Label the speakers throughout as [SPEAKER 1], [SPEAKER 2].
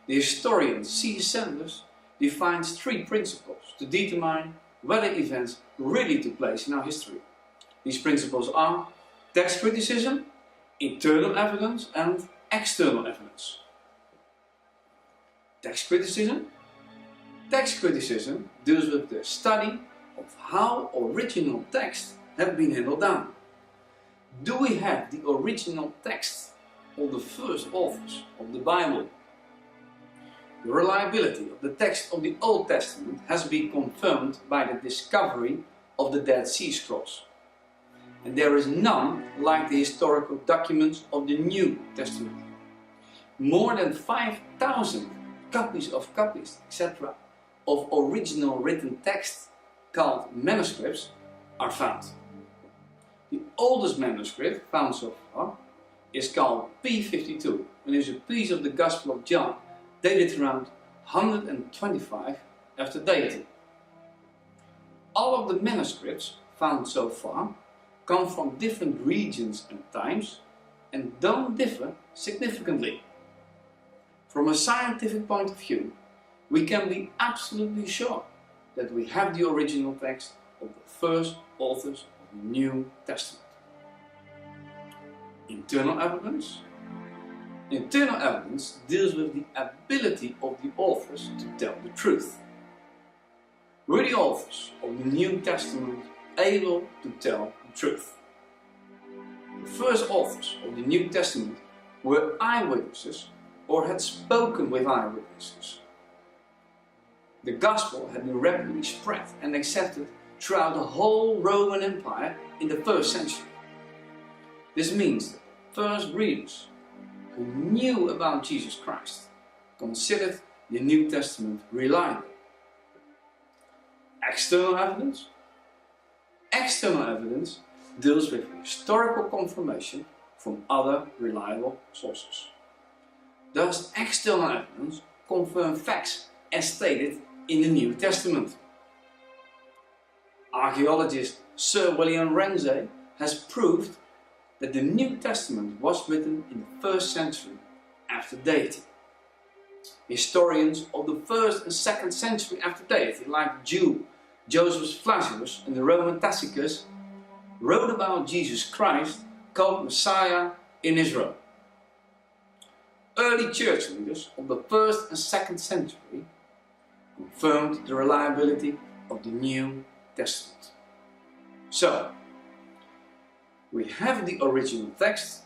[SPEAKER 1] the historian C. Sanders defines 3 principles to determine whether events really took place in our history. These principles are text criticism, internal evidence and external evidence. Text criticism? Text criticism deals with the study of how original texts have been handled down. Do we have the original text of the first authors of the Bible? The reliability of the text of the Old Testament has been confirmed by the discovery of the Dead Sea Scrolls. And there is none like the historical documents of the New Testament. More than 5,000 copies, etc. of original written text called manuscripts are found. The oldest manuscript found so far is called P52 and is a piece of the Gospel of John dated around 125 after deity. All of the manuscripts found so far come from different regions and times and don't differ significantly. From a scientific point of view, we can be absolutely sure that we have the original text of the first authors of the New Testament. Internal evidence? Internal evidence deals with the ability of the authors to tell the truth. Were the authors of the New Testament able to tell the truth? The first authors of the New Testament were eyewitnesses or had spoken with eyewitnesses. The Gospel had been rapidly spread and accepted throughout the whole Roman Empire in the 1st century. This means that first readers who knew about Jesus Christ considered the New Testament reliable. External evidence? External evidence deals with historical confirmation from other reliable sources. Thus, external evidence confirms facts as stated in the New Testament. Archaeologist Sir William Ramsay has proved that the New Testament was written in the 1st century after deity. Historians of the 1st and 2nd century after deity, like the Jew Josephus Flavius and the Roman Tacitus, wrote about Jesus Christ called Messiah in Israel. Early church leaders of the 1st and 2nd century confirmed the reliability of the New Testament. So, we have the original text,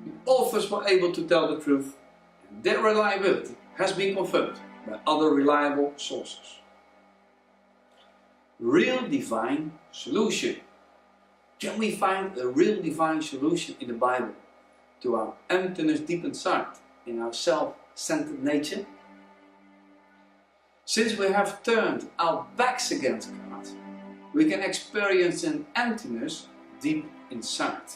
[SPEAKER 1] the authors were able to tell the truth, and their reliability has been confirmed by other reliable sources. Real divine solution. Can we find a real divine solution in the Bible to our emptiness deep inside, in our self-centered nature? Since we have turned our backs against God, we can experience an emptiness deep inside.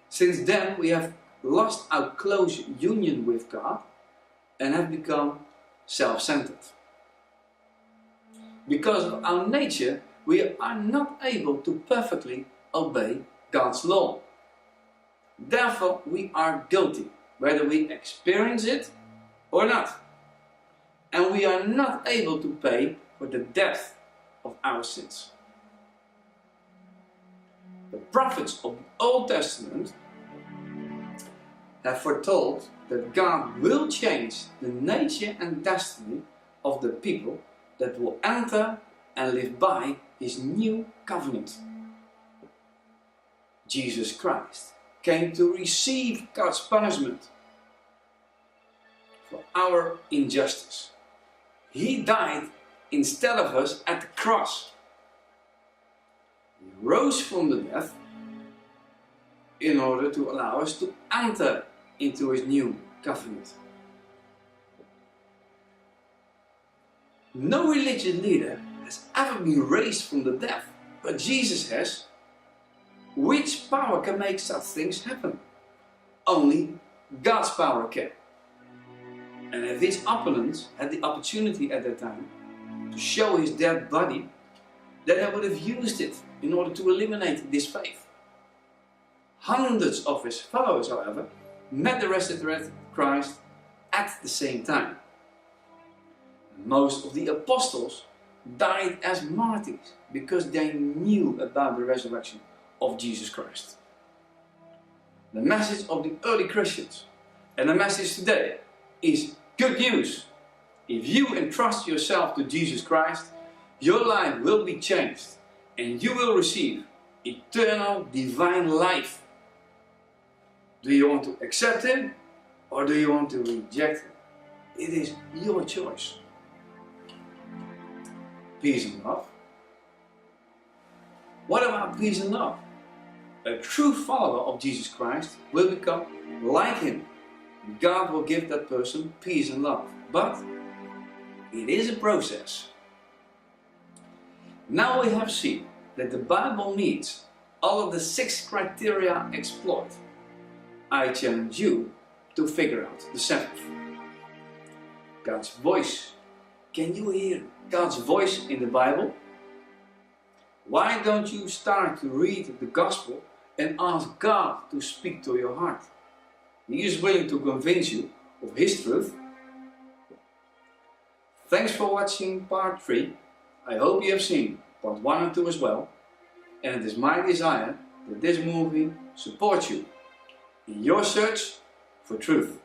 [SPEAKER 1] Since then we have lost our close union with God and have become self-centered. Because of our nature, we are not able to perfectly obey God's law. Therefore, we are guilty, whether we experience it or not. And we are not able to pay for the depth of our sins. The prophets of the Old Testament have foretold that God will change the nature and destiny of the people that will enter and live by His new covenant. Jesus Christ came to receive God's punishment for our injustice. He died instead of us at the cross. He rose from the dead in order to allow us to enter into His new covenant. No religious leader has ever been raised from the dead, but Jesus has. Which power can make such things happen? Only God's power can. And if His opponents had the opportunity at that time to show His dead body, then they would have used it in order to eliminate this faith. Hundreds of His followers, however, met the resurrected Christ at the same time. Most of the apostles died as martyrs because they knew about the resurrection of Jesus Christ. The message of the early Christians and the message today is good news. If you entrust yourself to Jesus Christ, your life will be changed and you will receive eternal divine life. Do you want to accept Him or do you want to reject Him? It is your choice. Peace and love. What about peace and love? A true follower of Jesus Christ will become like Him. God will give that person peace and love. But it is a process. Now we have seen that the Bible meets all of the 6 criteria explored. I challenge you to figure out the 7th. God's voice. Can you hear God's voice in the Bible? Why don't you start to read the Gospel and ask God to speak to your heart? He is willing to convince you of His truth. Thanks for watching part 3. I hope you have seen part 1 and 2 as well. And it is my desire that this movie supports you in your search for truth.